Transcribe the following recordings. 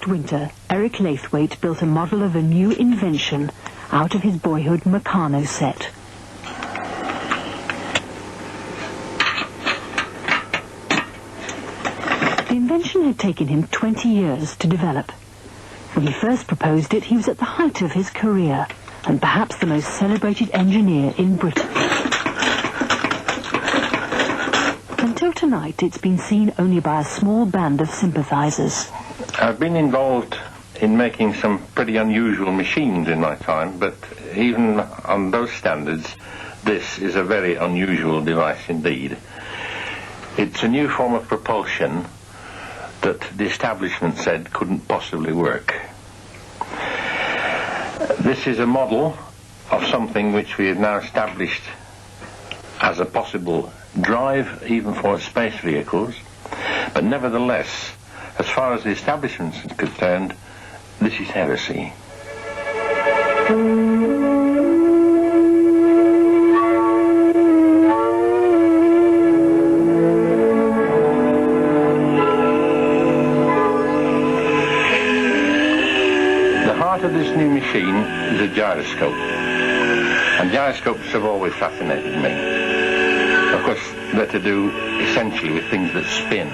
next winter, Eric Laithwaite built a model of a new invention out of his boyhood Meccano set. The invention had taken him 20 years to develop. When he first proposed it, he was at the height of his career, and perhaps the most celebrated engineer in Britain. Until tonight, it's been seen only by a small band of sympathizers. I've been involved in making some pretty unusual machines in my time, but even on those standards, this is a very unusual device indeed. It's a new form of propulsion that the establishment said couldn't possibly work. This is a model of something which we have now established as a possible drive even for space vehicles, but nevertheless, as far as the establishment is concerned, this is heresy. The heart of this new machine is a gyroscope, and gyroscopes have always fascinated me. Of course, they're to do essentially with things that spin.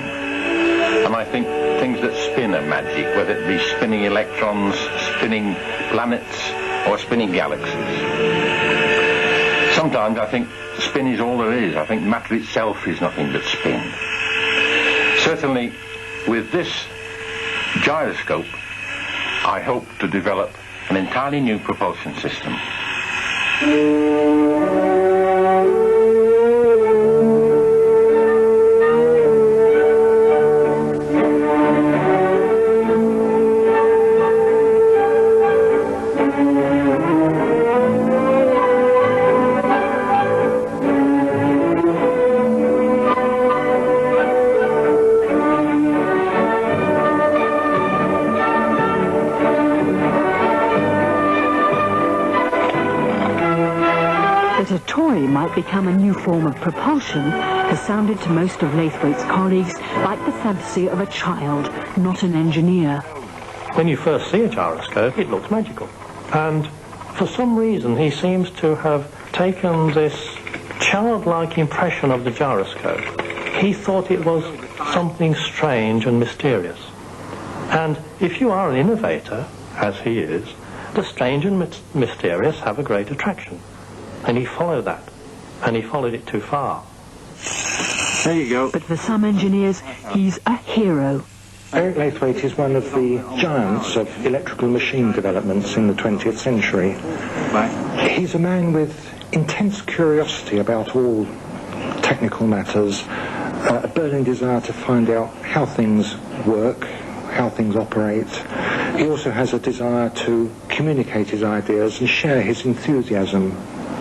And I think things that spin are magic, whether it be spinning electrons, spinning planets, or spinning galaxies. Sometimes I think spin is all there is. I think matter itself is nothing but spin. Certainly, with this gyroscope, I hope to develop an entirely new propulsion system. That a toy might become a new form of propulsion has sounded to most of Laithwaite's colleagues like the fantasy of a child, not an engineer. When you first see a gyroscope, it looks magical. And for some reason, he seems to have taken this childlike impression of the gyroscope. He thought it was something strange and mysterious. And if you are an innovator, as he is, the strange and mysterious have a great attraction. And he followed that, and he followed it too far. There you go. But for some engineers, he's a hero. Eric Laithwaite is one of the giants of electrical machine developments in the 20th century. Right. He's a man with intense curiosity about all technical matters, a burning desire to find out how things work, how things operate. He also has a desire to communicate his ideas and share his enthusiasm.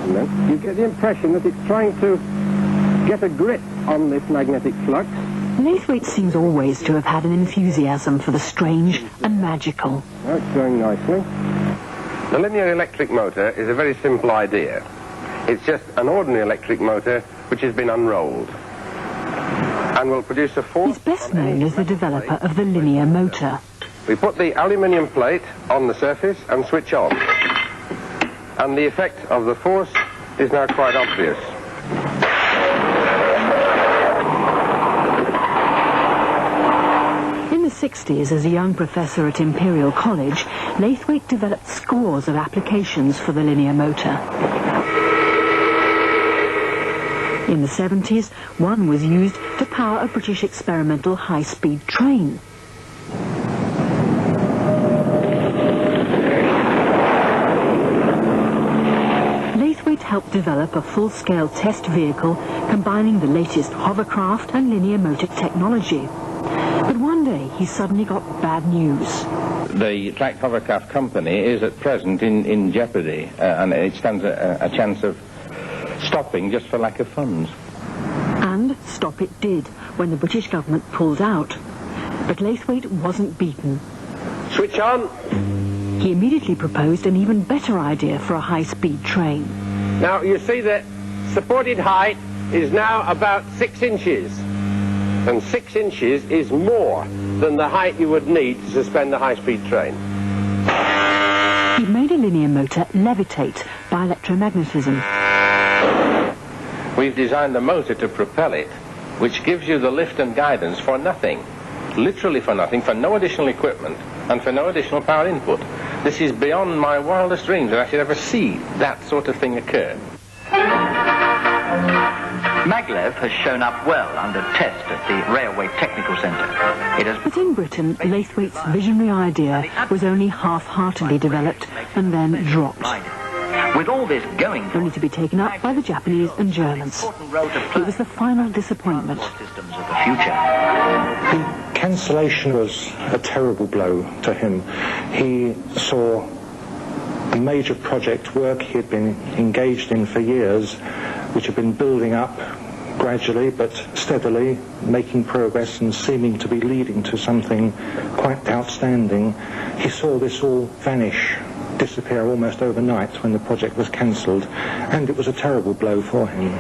You get the impression that it's trying to get a grip on this magnetic flux. Laithwaite seems always to have had an enthusiasm for the strange and magical. Oh, it's going nicely. The linear electric motor is a very simple idea. It's just an ordinary electric motor which has been unrolled and will produce a force. He's best known as the developer of the linear motor. We put the aluminium plate on the surface and switch on. And the effect of the force is now quite obvious. In the 60s, as a young professor at Imperial College, Laithwaite developed scores of applications for the linear motor. In the 70s, one was used to power a British experimental high-speed train. Helped develop a full-scale test vehicle combining the latest hovercraft and linear motor technology. But one day he suddenly got bad news. The tracked hovercraft company is at present in jeopardy, and it stands a chance of stopping just for lack of funds. And stop it did when the British government pulled out. But Laithwaite wasn't beaten. Switch on. He immediately proposed an even better idea for a high-speed train. Now, you see the supported height is now about 6 inches. And 6 inches is more than the height you would need to suspend a high-speed train. He made a linear motor levitate by electromagnetism. We've designed a motor to propel it, which gives you the lift and guidance for nothing. Literally for nothing, for no additional equipment, and for no additional power input. This is beyond my wildest dreams that I should ever see that sort of thing occur. Maglev has shown up well under test at the Railway Technical Centre. It has... But in Britain, Laithwaite's visionary idea was only half-heartedly developed and then dropped, With all this going only to be taken up by the Japanese and Germans. It was the final disappointment. Systems of the future. The cancellation was a terrible blow to him. He saw a major project work he had been engaged in for years, which had been building up gradually but steadily, making progress and seeming to be leading to something quite outstanding. He saw this all vanish, disappear almost overnight when the project was cancelled, and it was a terrible blow for him.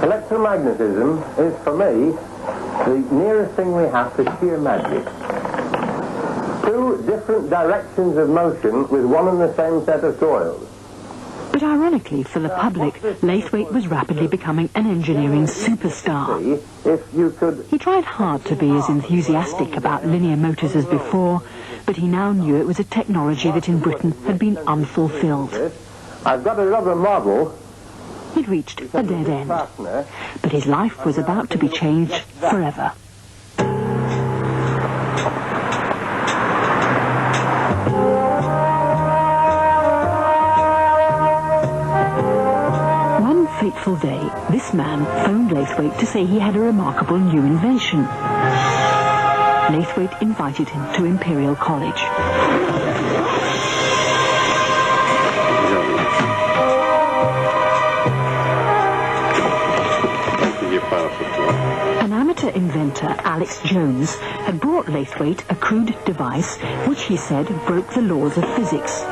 Electromagnetism is, for me, the nearest thing we have to sheer magic. Two different directions of motion with one and the same set of coils. But ironically, for the public, Laithwaite was rapidly becoming an engineering superstar. He tried hard to be as enthusiastic about linear motors as before, but he now knew it was a technology that in Britain had been unfulfilled. I've got a rubber model. He'd reached a dead end, but his life was about to be changed forever. Fateful day, this man phoned Laithwaite to say he had a remarkable new invention. Laithwaite invited him to Imperial College. An amateur inventor, Alex Jones, had brought Laithwaite a crude device which he said broke the laws of physics.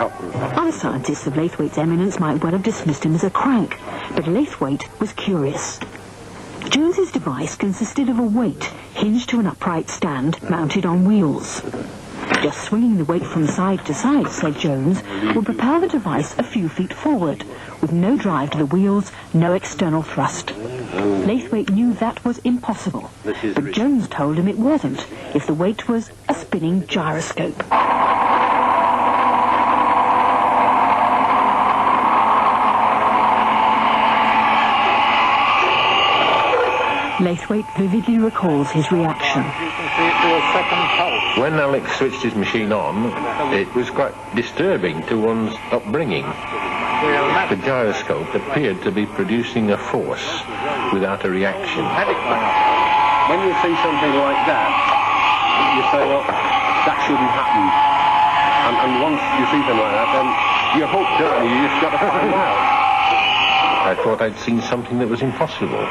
Other scientists of Laithwaite's eminence might well have dismissed him as a crank, but Laithwaite was curious. Jones's device consisted of a weight hinged to an upright stand mounted on wheels. Just swinging the weight from side to side, said Jones, would propel the device a few feet forward, with no drive to the wheels, no external thrust. Laithwaite knew that was impossible, but Jones told him it wasn't, if the weight was a spinning gyroscope. Laithwaite vividly recalls his reaction. When Alex switched his machine on, it was quite disturbing to one's upbringing. The gyroscope appeared to be producing a force without a reaction. When you see something like that, you say, well, that shouldn't happen. And once you see something like that, then you're hooked, don't you? You just got to find out. I thought I'd seen something that was impossible.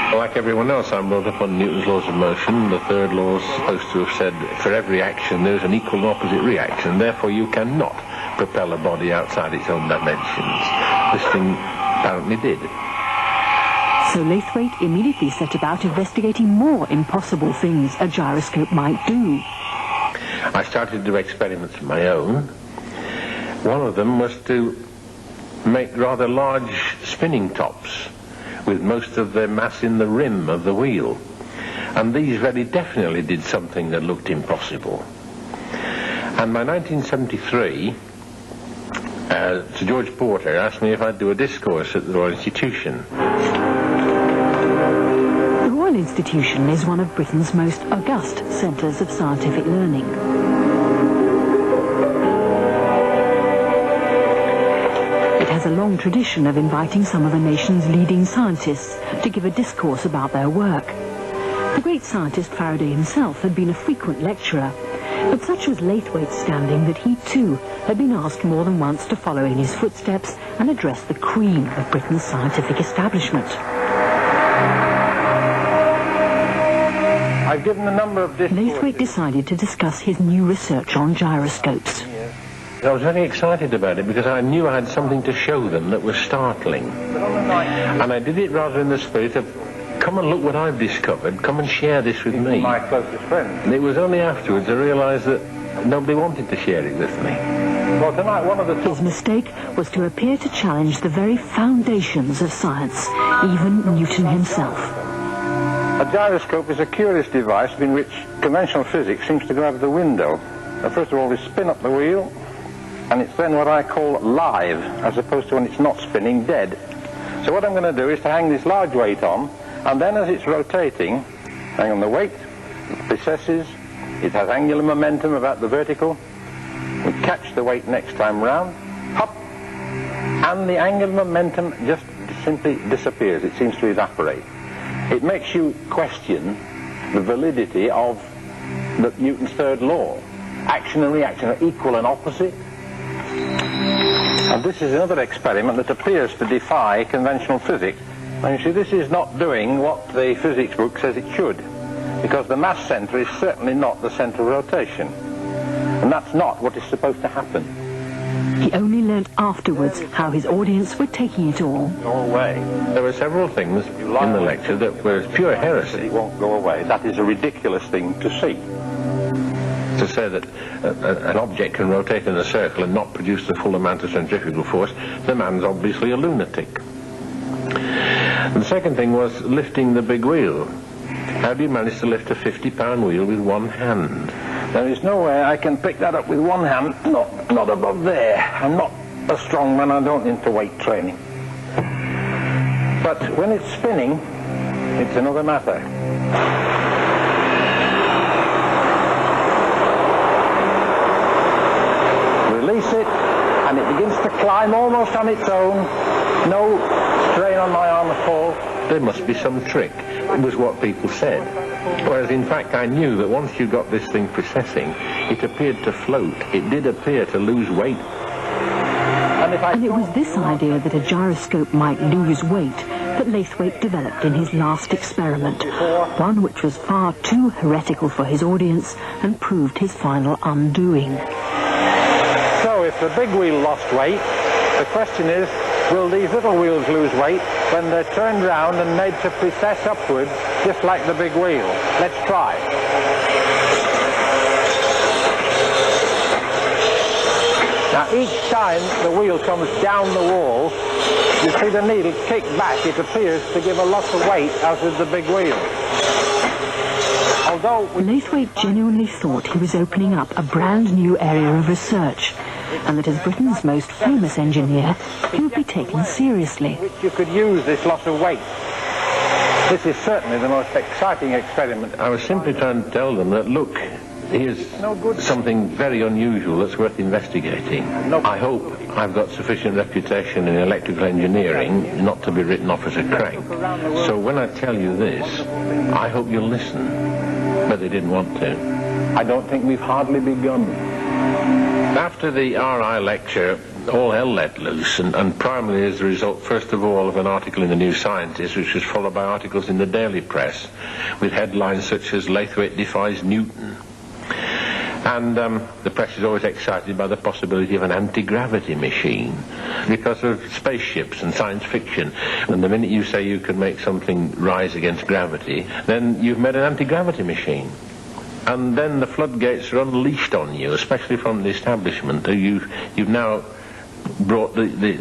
Like everyone else, I'm brought up on Newton's laws of motion. The third law is supposed to have said, for every action there's an equal and opposite reaction. Therefore, you cannot propel a body outside its own dimensions. This thing apparently did. So Laithwaite immediately set about investigating more impossible things a gyroscope might do. I started to do experiments of my own. One of them was to make rather large spinning tops with most of their mass in the rim of the wheel. And these very definitely did something that looked impossible. And by 1973, Sir George Porter asked me if I'd do a discourse at the Royal Institution. The Royal Institution is one of Britain's most august centres of scientific learning. Has a long tradition of inviting some of the nation's leading scientists to give a discourse about their work. The great scientist Faraday himself had been a frequent lecturer, but such was Laithwaite's standing that he too had been asked more than once to follow in his footsteps and address the cream of Britain's scientific establishment. I've given a number of Laithwaite decided to discuss his new research on gyroscopes. I was very excited about it because I knew I had something to show them that was startling. And I did it rather in the spirit of come and look what I've discovered, come and share this with me. My closest friend. And it was only afterwards I realised that nobody wanted to share it with me. Well, tonight one of the... His mistake was to appear to challenge the very foundations of science, even Newton himself. A gyroscope is a curious device in which conventional physics seems to go out of the window. First of all, we spin up the wheel, and it's then what I call live, as opposed to when it's not spinning, dead. So what I'm going to do is to hang this large weight on, and then as it's rotating, hang on the weight, it precesses, it has angular momentum about the vertical, we catch the weight next time round, hop, and the angular momentum just simply disappears, it seems to evaporate. It makes you question the validity of Newton's third law. Action and reaction are equal and opposite. And this is another experiment that appears to defy conventional physics. And you see, this is not doing what the physics book says it should, because the mass centre is certainly not the centre of rotation. And that's not what is supposed to happen. He only learnt afterwards how his audience were taking it all. Go away. There were several things in the lecture that were pure heresy. It won't go away. That is a ridiculous thing to see. To say that an object can rotate in a circle and not produce the full amount of centrifugal force, the man's obviously a lunatic. And the second thing was lifting the big wheel. How do you manage to lift a 50-pound wheel with one hand? There is no way I can pick that up with one hand, not above there. I'm not a strong man, I don't into weight training. But when it's spinning, it's another matter. Release it, and it begins to climb almost on its own. No strain on my arm at all. There must be some trick. It was what people said. Whereas in fact I knew that once you got this thing precessing, it appeared to float. It did appear to lose weight. And it was this idea that a gyroscope might lose weight that Laithwaite developed in his last experiment, one which was far too heretical for his audience and proved his final undoing. So if the big wheel lost weight, the question is, will these little wheels lose weight when they're turned round and made to precess upwards, just like the big wheel? Let's try. Now each time the wheel comes down the wall, you see the needle kick back. It appears to give a lot of weight, as with the big wheel. Although Laithwaite genuinely thought he was opening up a brand new area of research, and that as Britain's most famous engineer, he would be taken seriously. You could use this loss of weight. This is certainly the most exciting experiment. I was simply trying to tell them that, look, here's something very unusual that's worth investigating. I hope I've got sufficient reputation in electrical engineering not to be written off as a crank. So when I tell you this, I hope you'll listen. But they didn't want to. I don't think we've hardly begun. After the RI lecture, all hell let loose, and primarily as a result, first of all, of an article in the New Scientist, which was followed by articles in the daily press, with headlines such as "Laithwaite defies Newton." And the press is always excited by the possibility of an anti-gravity machine because of spaceships and science fiction. And the minute you say you can make something rise against gravity, then you've made an anti-gravity machine. And then the floodgates are unleashed on you, especially from the establishment. You've now brought the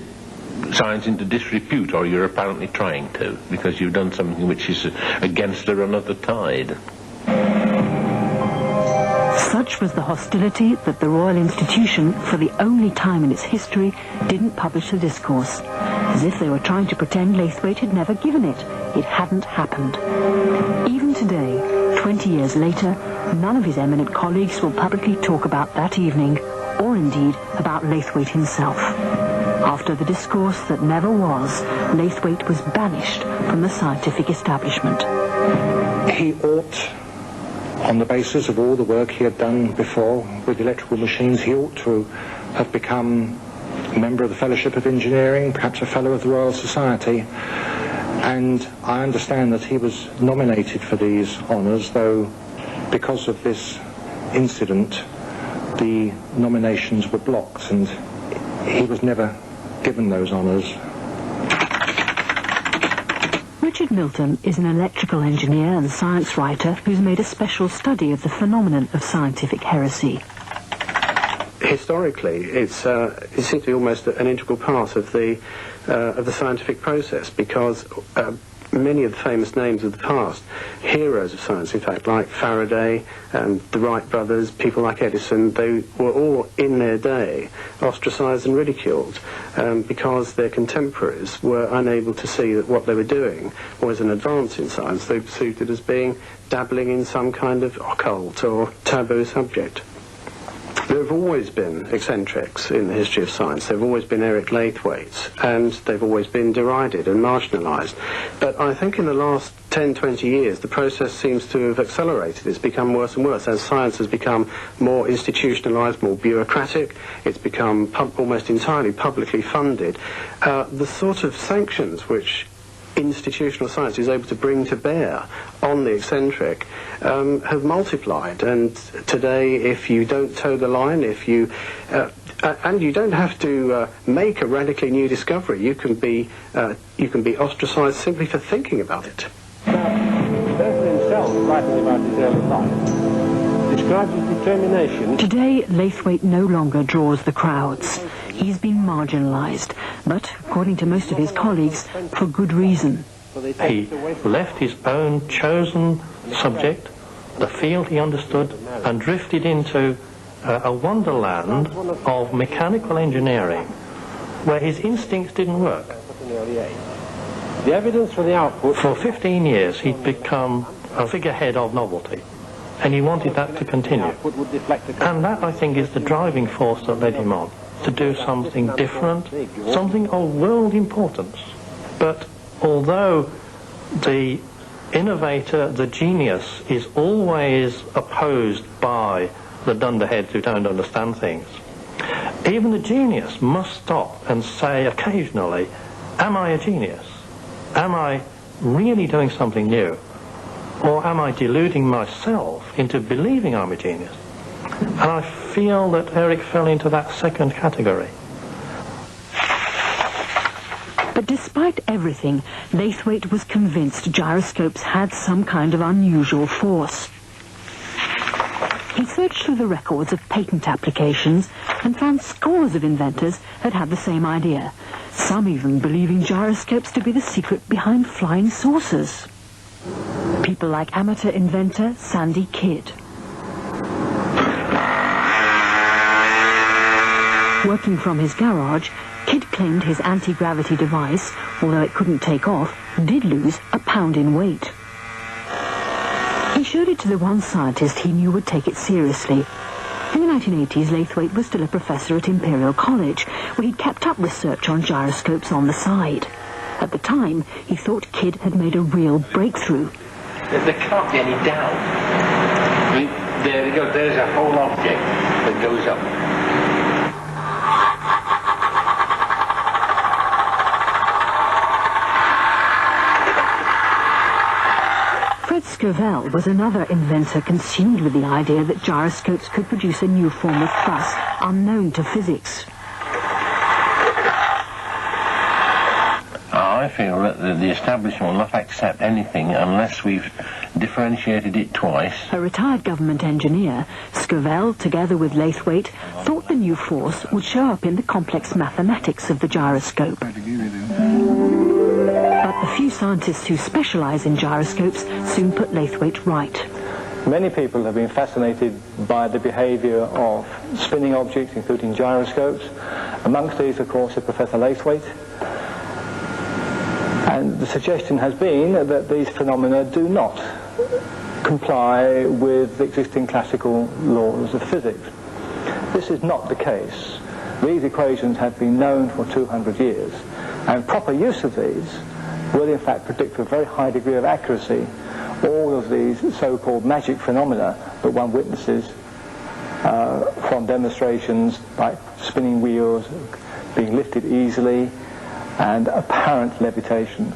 science into disrepute, or you're apparently trying to, because you've done something which is against the run of the tide. Such was the hostility that the Royal Institution, for the only time in its history, didn't publish the discourse, as if they were trying to pretend Laithwaite had never given it. It hadn't happened. Even today, 20 years later, none of his eminent colleagues will publicly talk about that evening, or indeed about Laithwaite himself. After the discourse that never was, Laithwaite was banished from the scientific establishment. He ought, on the basis of all the work he had done before with electrical machines, he ought to have become a member of the Fellowship of Engineering, perhaps a Fellow of the Royal Society. And I understand that he was nominated for these honours, though because of this incident the nominations were blocked and he was never given those honours. Richard Milton is an electrical engineer and science writer who's made a special study of the phenomenon of scientific heresy. Historically, it seems to be almost an integral part of the scientific process, because many of the famous names of the past, heroes of science, in fact, like Faraday and the Wright brothers, people like Edison, they were all, in their day, ostracized and ridiculed because their contemporaries were unable to see that what they were doing was an advance in science. They perceived it as being dabbling in some kind of occult or taboo subject. There have always been eccentrics in the history of science. There have always been Eric Laithwaites, and they've always been derided and marginalised. But I think in the last 10, 20 years, the process seems to have accelerated. It's become worse and worse as science has become more institutionalised, more bureaucratic. It's become almost entirely publicly funded. The sort of sanctions which institutional science is able to bring to bear on the eccentric have multiplied, and today, if you don't toe the line, if you and you don't have to make a radically new discovery, you can be ostracized simply for thinking about it. Tesla himself, writing about his early life, describes his determination. Today, Laithwaite no longer draws the crowds. He's been marginalised, but, according to most of his colleagues, for good reason. He left his own chosen subject, the field he understood, and drifted into a wonderland of mechanical engineering where his instincts didn't work. The evidence for the output... For 15 years he'd become a figurehead of novelty, and he wanted that to continue. And that, I think, is the driving force that led him on, to do something different, something of world importance. But although the innovator, the genius, is always opposed by the dunderheads who don't understand things, even the genius must stop and say occasionally, am I a genius? Am I really doing something new? Or am I deluding myself into believing I'm a genius? And I feel that Eric fell into that second category. But despite everything, Laithwaite was convinced gyroscopes had some kind of unusual force. He searched through the records of patent applications and found scores of inventors had had the same idea, some even believing gyroscopes to be the secret behind flying saucers. People like amateur inventor Sandy Kidd. Working from his garage, Kidd claimed his anti-gravity device, although it couldn't take off, did lose a pound in weight. He showed it to the one scientist he knew would take it seriously. In the 1980s, Laithwaite was still a professor at Imperial College, where he'd kept up research on gyroscopes on the side. At the time, he thought Kidd had made a real breakthrough. There can't be any doubt. I mean, there we go, there's a whole object that goes up. Scovell was another inventor consumed with the idea that gyroscopes could produce a new form of thrust unknown to physics. I feel that the establishment will not accept anything unless we've differentiated it twice. A retired government engineer, Scovell, together with Laithwaite, thought the new force would show up in the complex mathematics of the gyroscope. But the few scientists who specialise in gyroscopes soon put Laithwaite right. Many people have been fascinated by the behaviour of spinning objects, including gyroscopes. Amongst these, of course, is Professor Laithwaite. And the suggestion has been that these phenomena do not comply with existing classical laws of physics. This is not the case. These equations have been known for 200 years, and proper use of these will in fact predict with a very high degree of accuracy all of these so-called magic phenomena that one witnesses from demonstrations like spinning wheels being lifted easily and apparent levitation.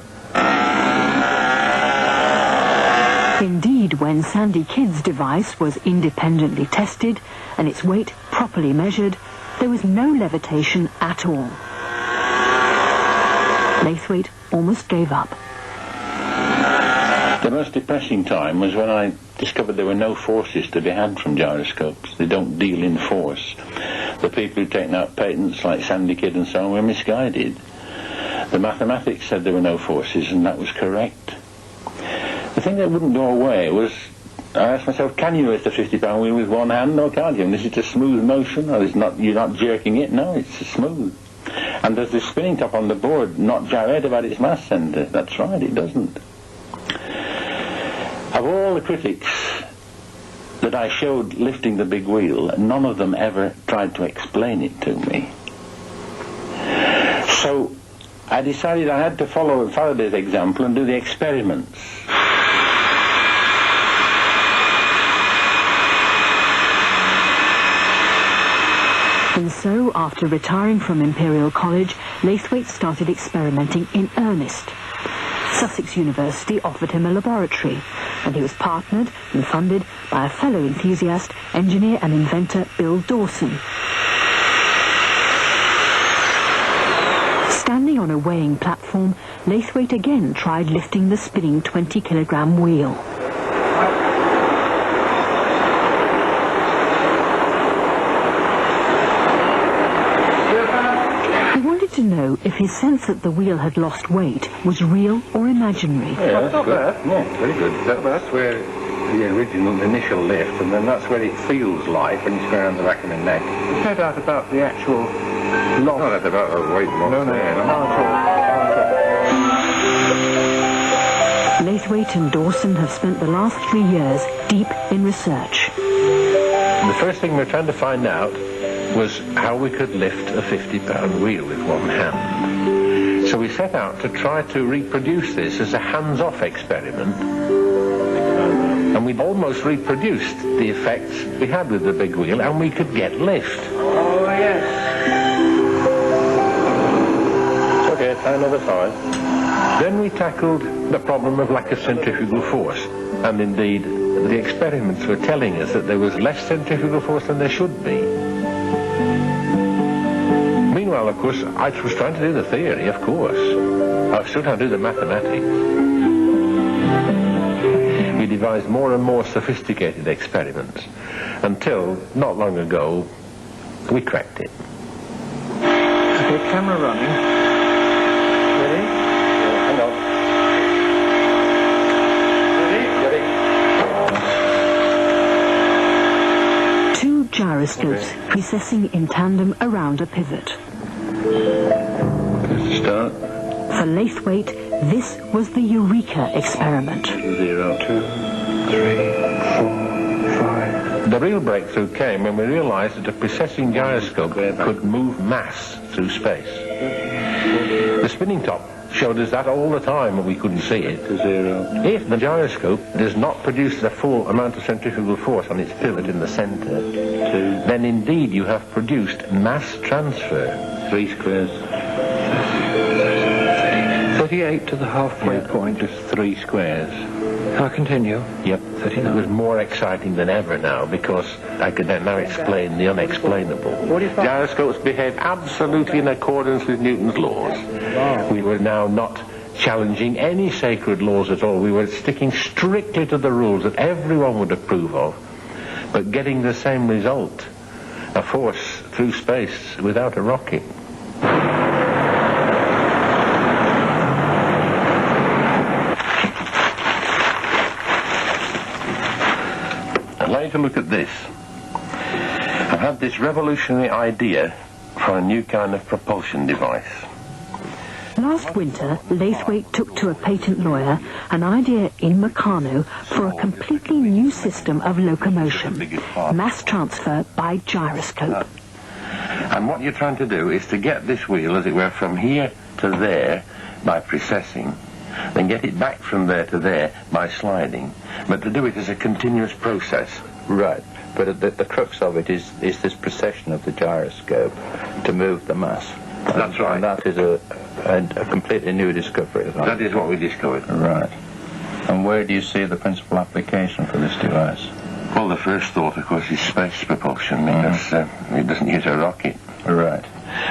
Indeed, when Sandy Kidd's device was independently tested and its weight properly measured, there was no levitation at all. Laithwaite almost gave up. most depressing time was when I discovered there were no forces to be had from gyroscopes. They don't deal in force. The people who'd taken out patents like Sandy Kidd and so on were misguided. The mathematics said there were no forces, and that was correct. The thing that wouldn't go away was, I asked myself, can you lift a 50-pound wheel with one hand, or can't you? And is it a smooth motion, or you're not jerking it? No, it's smooth. And does the spinning top on the board not gyrate about its mass centre? That's right, it doesn't. Of all the critics that I showed lifting the big wheel, none of them ever tried to explain it to me. So I decided I had to follow Faraday's example and do the experiments. And so, after retiring from Imperial College, Laithwaite started experimenting in earnest. Sussex University offered him a laboratory, and he was partnered and funded by a fellow enthusiast, engineer and inventor Bill Dawson. Standing on a weighing platform, Laithwaite again tried lifting the spinning 20-kilogram wheel. To know if his sense that the wheel had lost weight was real or imaginary. Yeah, that's not bad. Yeah, very good. That's where the initial lift, and then that's where it feels like when you go around the back of the neck. There's no doubt about the actual loss. No doubt about the weight loss. No, not at all. Laithwaite and Dawson have spent the last 3 years deep in research. The first thing we're trying to find out was how we could lift a 50-pound wheel with one hand. So we set out to try to reproduce this as a hands-off experiment, and we almost reproduced the effects we had with the big wheel, and we could get lift. Oh, yes. Okay, try another time. Then we tackled the problem of lack of centrifugal force, and indeed the experiments were telling us that there was less centrifugal force than there should be. Meanwhile, of course, I was trying to do the theory, of course. I was still trying to do the mathematics. We devised more and more sophisticated experiments until, not long ago, we cracked it. Okay, camera running. Ready? Yeah, hang on. Ready? Two gyroscopes precessing in tandem around a pivot. Start. For Laithwaite, this was the Eureka experiment. 0, 2, 3, 4, 5. The real breakthrough came when we realized that a precessing gyroscope could move mass through space. The spinning top showed us that all the time, but we couldn't see it. 0. If the gyroscope does not produce the full amount of centrifugal force on its pivot in the center, 2. then indeed you have produced mass transfer. 3 squares. 38 to the halfway point. Just 3 squares. I'll continue. Yep. 39. It was more exciting than ever now, because I could then now explain the unexplainable. Gyroscopes behave absolutely in accordance with Newton's laws. Wow. We were now not challenging any sacred laws at all. We were sticking strictly to the rules that everyone would approve of, but getting the same result, a force through space without a rocket. I'd like to look at this. I've had this revolutionary idea for a new kind of propulsion device. Last winter, Laithwaite took to a patent lawyer an idea in Meccano for a completely new system of locomotion, mass transfer by gyroscope. And what you're trying to do is to get this wheel, as it were, from here to there by precessing, then get it back from there to there by sliding, but to do it as a continuous process. Right, but the crux of it is this precession of the gyroscope to move the mass. That's right. And that is a completely new discovery. That is what we discovered. Right. And where do you see the principal application for this device? Well, the first thought, of course, is space propulsion, because it doesn't use a rocket. Right.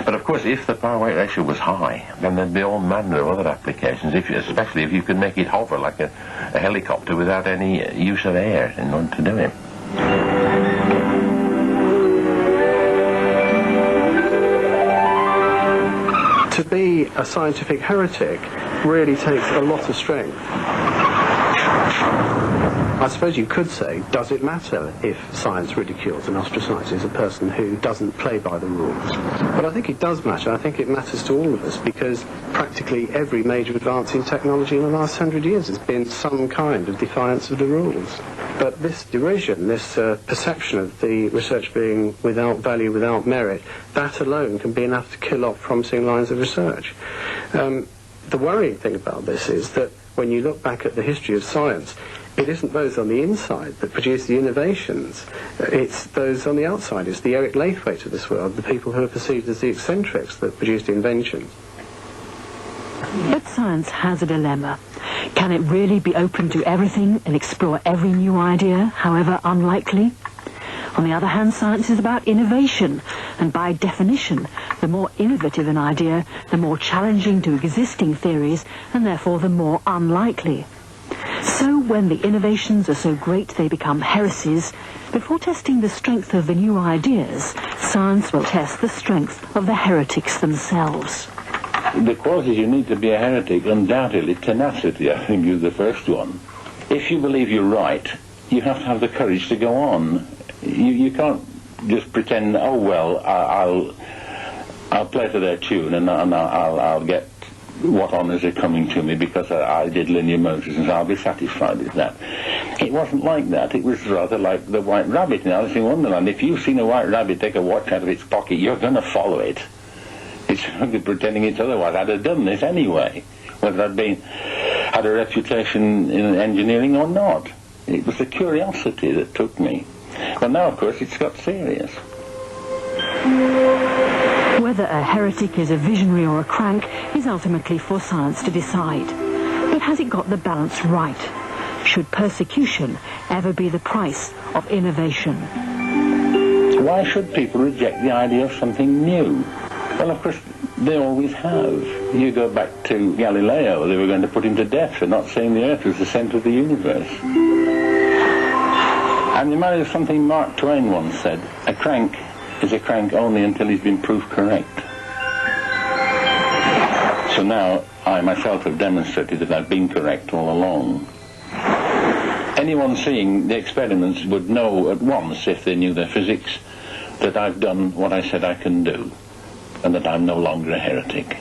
But of course, if the power-weight ratio was high, then there'd be all manner of other applications, especially if you could make it hover like a helicopter without any use of air in order to do it. To be a scientific heretic really takes a lot of strength. I suppose you could say, does it matter if science ridicules and ostracizes a person who doesn't play by the rules? But I think it does matter. I think it matters to all of us, because practically every major advance in technology in the last 100 years has been some kind of defiance of the rules. But this derision, this perception of the research being without value, without merit, that alone can be enough to kill off promising lines of research. The worrying thing about this is that when you look back at the history of science, it isn't those on the inside that produce the innovations. It's those on the outside. It's the Eric Laithwaite of this world, the people who are perceived as the eccentrics that produced inventions. But science has a dilemma. Can it really be open to everything and explore every new idea, however unlikely? On the other hand, science is about innovation, and by definition, the more innovative an idea, the more challenging to existing theories, and therefore the more unlikely. So when the innovations are so great they become heresies, before testing the strength of the new ideas, science will test the strength of the heretics themselves. The qualities you need to be a heretic, undoubtedly, tenacity, I think, is the first one. If you believe you're right, you have to have the courage to go on. You can't just pretend, oh, well, I'll play to their tune and I'll get what honours are coming to me because I did linear motors, and so I'll be satisfied with that. It wasn't like that. It was rather like the White Rabbit in Alice in Wonderland. If you've seen a white rabbit take a watch out of its pocket, you're going to follow it. It's pretending it's otherwise. I'd have done this anyway, whether I'd had a reputation in engineering or not. It was the curiosity that took me. But now, of course, it's got serious. Whether a heretic is a visionary or a crank is ultimately for science to decide. But has it got the balance right? Should persecution ever be the price of innovation? Why should people reject the idea of something new? Well, of course, they always have. You go back to Galileo, they were going to put him to death for not saying the Earth was the centre of the universe. I'm reminded of something Mark Twain once said: a crank is a crank only until he's been proved correct. So now I myself have demonstrated that I've been correct all along. Anyone seeing the experiments would know at once, if they knew their physics, that I've done what I said I can do, and that I'm no longer a heretic.